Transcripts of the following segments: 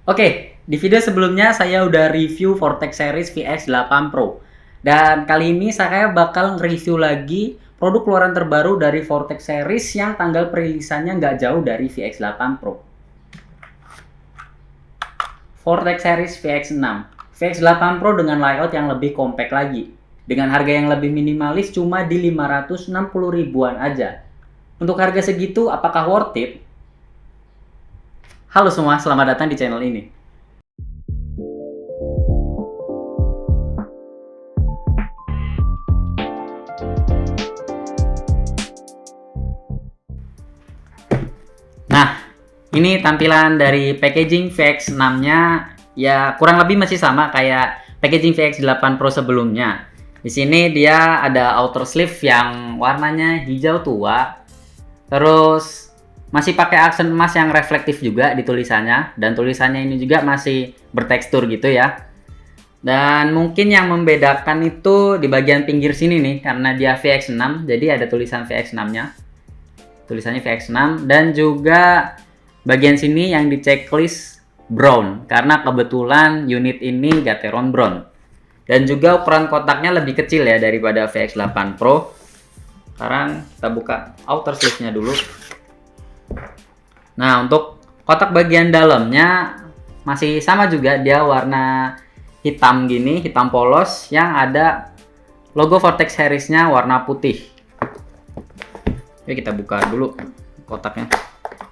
Oke, di video sebelumnya saya udah review Vortex Series VX8 Pro. Dan kali ini saya bakal nge-review lagi produk keluaran terbaru dari Vortex Series yang tanggal perilisannya nggak jauh dari VX8 Pro. Vortex Series VX6. VX8 Pro dengan layout yang lebih compact lagi. Dengan harga yang lebih minimalis cuma di 560 ribuan aja. Untuk harga segitu apakah worth it? Halo semua, selamat datang di channel ini. Nah, ini tampilan dari packaging VX6-nya ya kurang lebih masih sama kayak packaging VX8 Pro sebelumnya. Di sini dia ada outer sleeve yang warnanya hijau tua. Terus masih pakai aksen emas yang reflektif juga di tulisannya, dan tulisannya ini juga masih bertekstur gitu ya. Dan mungkin yang membedakan itu di bagian pinggir sini nih, karena dia VX6 jadi ada tulisan VX6-nya. Tulisannya VX6, dan juga bagian sini yang di checklist brown karena kebetulan unit ini Gateron brown. Dan juga ukuran kotaknya lebih kecil ya daripada VX8 Pro. Sekarang kita buka outer sleeve-nya dulu. Nah, untuk kotak bagian dalamnya masih sama juga, dia warna hitam gini, hitam polos yang ada logo Vortex Series-nya warna putih. Oke, kita buka dulu kotaknya.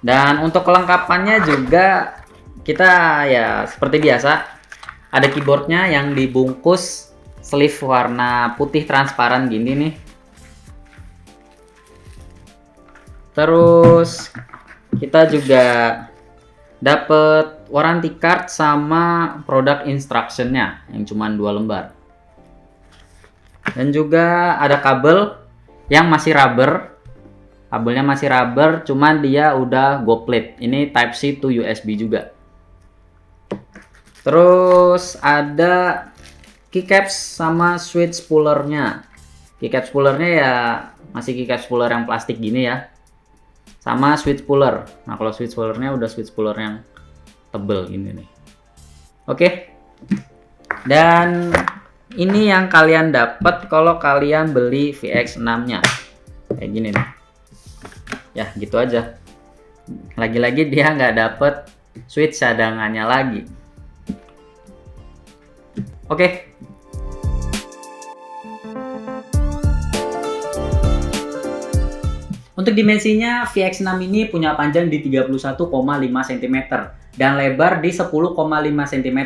Dan untuk kelengkapannya juga kita ya seperti biasa ada keyboardnya yang dibungkus sleeve warna putih transparan gini nih. Terus kita juga dapat warranty card sama product instruction-nya yang cuma 2 lembar. Dan juga ada kabel yang masih rubber. Kabelnya masih rubber, cuman dia udah gold plate. Ini Type C to USB juga. Terus ada keycaps sama switch spoolernya. Keycap spoolernya ya masih keycap spooler yang plastik gini ya. Sama switch spooler. Nah, kalau switch spoolernya udah switch spooler yang tebel ini nih. Oke. Dan ini yang kalian dapat kalau kalian beli VX6-nya. Kayak gini nih. Ya, gitu aja. Lagi-lagi dia nggak dapet switch cadangannya lagi. Oke. Untuk dimensinya, VX6 ini punya panjang di 31,5 cm dan lebar di 10,5 cm.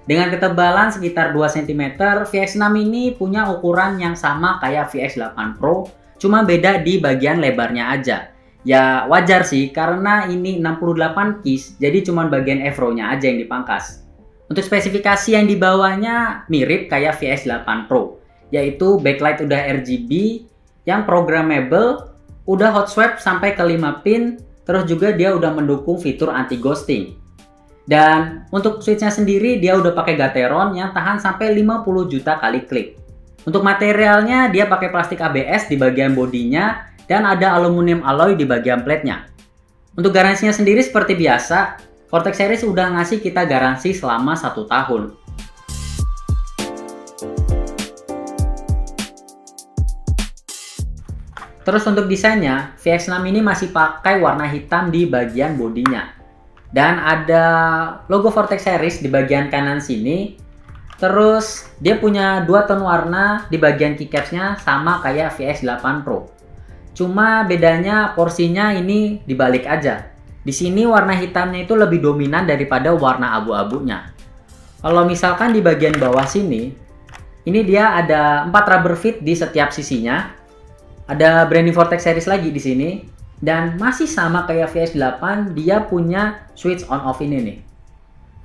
Dengan ketebalan sekitar 2 cm, VX6 ini punya ukuran yang sama kayak VX8 Pro, cuma beda di bagian lebarnya aja. Ya wajar sih, karena ini 68 keys, jadi cuma bagian F-row-nya aja yang dipangkas. Untuk spesifikasi yang dibawanya mirip kayak VX8 Pro, yaitu backlight udah RGB, yang programmable, udah hot swap sampai ke 5 pin, terus juga dia udah mendukung fitur anti ghosting. Dan untuk switchnya sendiri dia udah pakai Gateron yang tahan sampai 50 juta kali klik. Untuk materialnya dia pakai plastik ABS di bagian bodinya dan ada aluminium alloy di bagian plate-nya. Untuk garansinya sendiri seperti biasa, Vortex Series udah ngasih kita garansi selama 1 tahun. Terus untuk desainnya, VX6 ini masih pakai warna hitam di bagian bodinya. Dan ada logo Vortex Series di bagian kanan sini. Terus dia punya 2 tone warna di bagian keycapsnya sama kayak VX8 Pro. Cuma bedanya porsinya ini dibalik aja. Di sini warna hitamnya itu lebih dominan daripada warna abu-abunya. Kalau misalkan di bagian bawah sini, ini dia ada 4 rubber feet di setiap sisinya. Ada branding Vortex Series lagi di sini, dan masih sama kayak VX8, dia punya switch on off ini nih.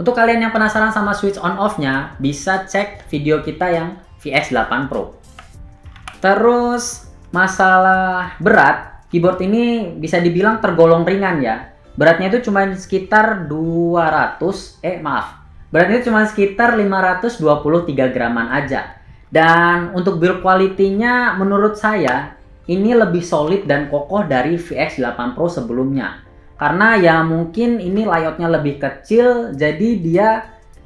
Untuk kalian yang penasaran sama switch on off-nya, bisa cek video kita yang VX8 Pro. Terus masalah berat, keyboard ini bisa dibilang tergolong ringan ya. Beratnya itu cuma sekitar 523 graman aja. Dan untuk build quality-nya menurut saya ini lebih solid dan kokoh dari VX8 Pro sebelumnya. Karena ya mungkin ini layoutnya lebih kecil, jadi dia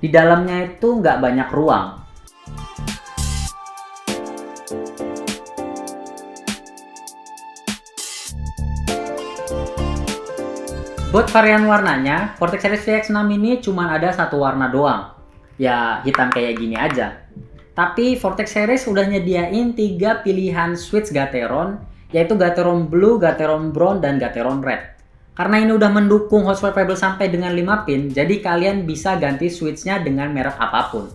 di dalamnya itu nggak banyak ruang. Buat varian warnanya, Vortex Series VX6 ini cuma ada satu warna doang. Ya, hitam kayak gini aja. Tapi Vortex Series udah nyediain 3 pilihan switch Gateron, yaitu Gateron Blue, Gateron Brown, dan Gateron Red. Karena ini udah mendukung hot swappable sampai dengan 5 pin, jadi kalian bisa ganti switchnya dengan merek apapun.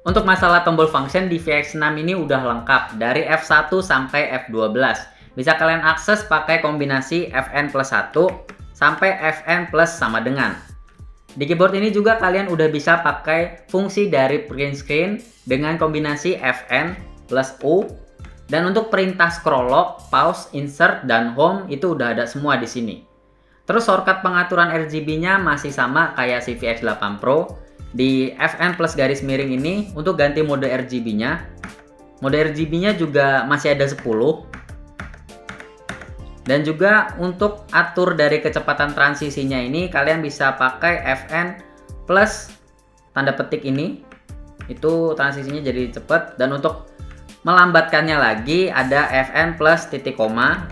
Untuk masalah tombol function di VX6 ini udah lengkap dari F1 sampai F12. Bisa kalian akses pakai kombinasi Fn+1 sampai Fn plus sama dengan. Di keyboard ini juga kalian udah bisa pakai fungsi dari print screen dengan kombinasi Fn+U. Dan untuk perintah scroll lock, pause, insert, dan home itu udah ada semua di sini. Terus shortcut pengaturan RGB-nya masih sama kayak si VX8 Pro. Di Fn plus garis miring ini untuk ganti mode RGB-nya. Mode RGB-nya juga masih ada 10. Dan juga untuk atur dari kecepatan transisinya ini kalian bisa pakai Fn plus tanda petik ini. Itu transisinya jadi cepet. Dan untuk melambatkannya lagi ada Fn plus titik koma.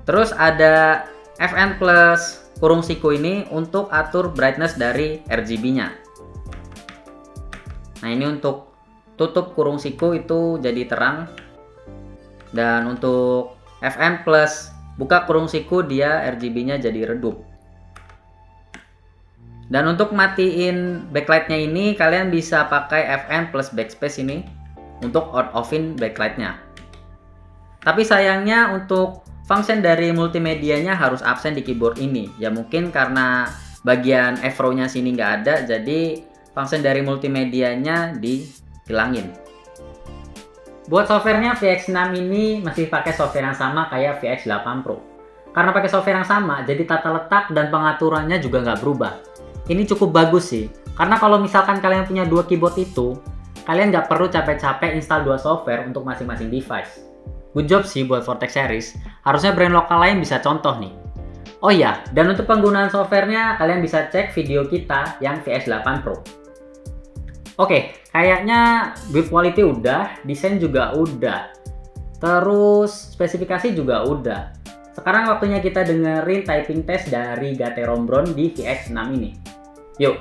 Terus ada Fn plus kurung siku ini untuk atur brightness dari RGB-nya. Nah, ini untuk tutup kurung siku itu jadi terang. Dan untuk Fn plus buka kurung siku dia RGB-nya jadi redup. Dan untuk matiin backlight-nya ini kalian bisa pakai Fn plus backspace ini untuk on-offin backlight-nya. Tapi sayangnya untuk function dari multimedianya harus absen di keyboard ini. Ya mungkin karena bagian F-row-nya sini nggak ada, jadi function dari multimedianya dihilangin. Buat softwarenya VX6 ini masih pakai software yang sama kayak VX8 Pro. Karena pakai software yang sama, jadi tata letak dan pengaturannya juga nggak berubah. Ini cukup bagus sih, karena kalau misalkan kalian punya dua keyboard itu, kalian nggak perlu capek-capek install dua software untuk masing-masing device. Good job sih buat Vortex Series, harusnya brand lokal lain bisa contoh nih. Oh iya, dan untuk penggunaan softwarenya kalian bisa cek video kita yang VX8 Pro. Oke, kayaknya build quality udah, desain juga udah, terus spesifikasi juga udah. Sekarang waktunya kita dengerin typing test dari Gateron Brown di VX6 ini. Yuk!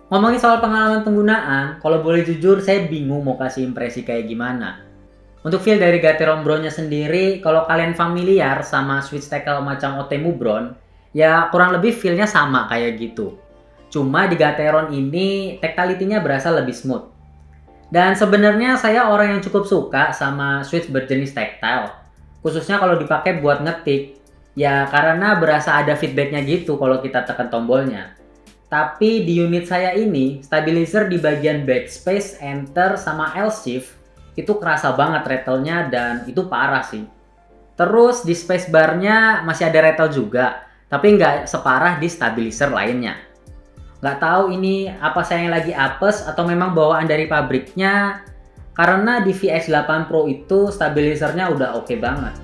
Ngomongin soal pengalaman penggunaan, kalau boleh jujur saya bingung mau kasih impresi kayak gimana. Untuk feel dari Gateron Brown-nya sendiri, kalau kalian familiar sama switch tackle macam Otemu Brown, ya kurang lebih feel-nya sama kayak gitu. Cuma di Gateron ini tactility-nya berasa lebih smooth. Dan sebenarnya saya orang yang cukup suka sama switch berjenis tactile. Khususnya kalau dipakai buat ngetik, ya karena berasa ada feedback-nya gitu kalau kita tekan tombolnya. Tapi di unit saya ini, stabilizer di bagian backspace, enter, sama L-shift itu kerasa banget rattle-nya dan itu parah sih. Terus di spacebar-nya masih ada rattle juga, tapi nggak separah di stabilizer lainnya. Nggak tahu ini apa saya yang lagi apes atau memang bawaan dari pabriknya, karena di VX8 Pro itu stabilizernya udah oke banget.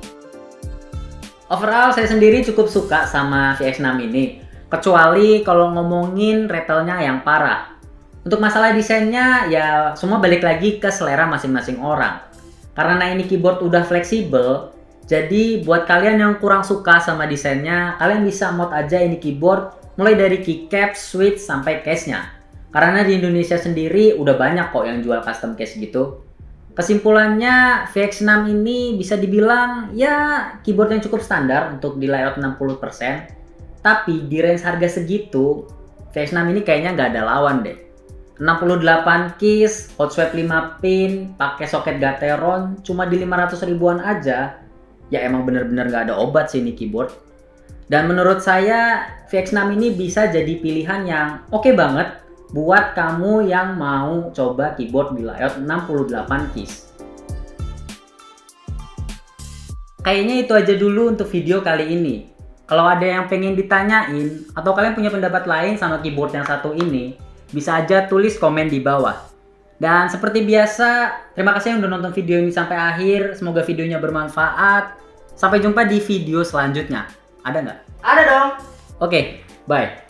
Overall saya sendiri cukup suka sama VX6 ini. Kecuali kalau ngomongin rattle-nya yang parah. Untuk masalah desainnya ya semua balik lagi ke selera masing-masing orang. Karena ini keyboard udah fleksibel, jadi buat kalian yang kurang suka sama desainnya, kalian bisa mod aja ini keyboard mulai dari keycap, switch, sampai case-nya. Karena di Indonesia sendiri udah banyak kok yang jual custom case gitu. Kesimpulannya, VX6 ini bisa dibilang ya keyboard yang cukup standar untuk di layout 60%. Tapi di range harga segitu, VX6 ini kayaknya nggak ada lawan deh. 68 keys, hot swap 5 pin, pakai soket Gateron, cuma di 500 ribuan aja. Ya emang bener-bener nggak ada obat sih ini keyboard. Dan menurut saya VX6 ini bisa jadi pilihan yang oke banget buat kamu yang mau coba keyboard di layout 68 keys. Kayaknya itu aja dulu untuk video kali ini. Kalau ada yang pengen ditanyain atau kalian punya pendapat lain sama keyboard yang satu ini, bisa aja tulis komen di bawah. Dan seperti biasa, terima kasih yang udah nonton video ini sampai akhir. Semoga videonya bermanfaat. Sampai jumpa di video selanjutnya. Ada nggak? Ada dong. Oke, bye.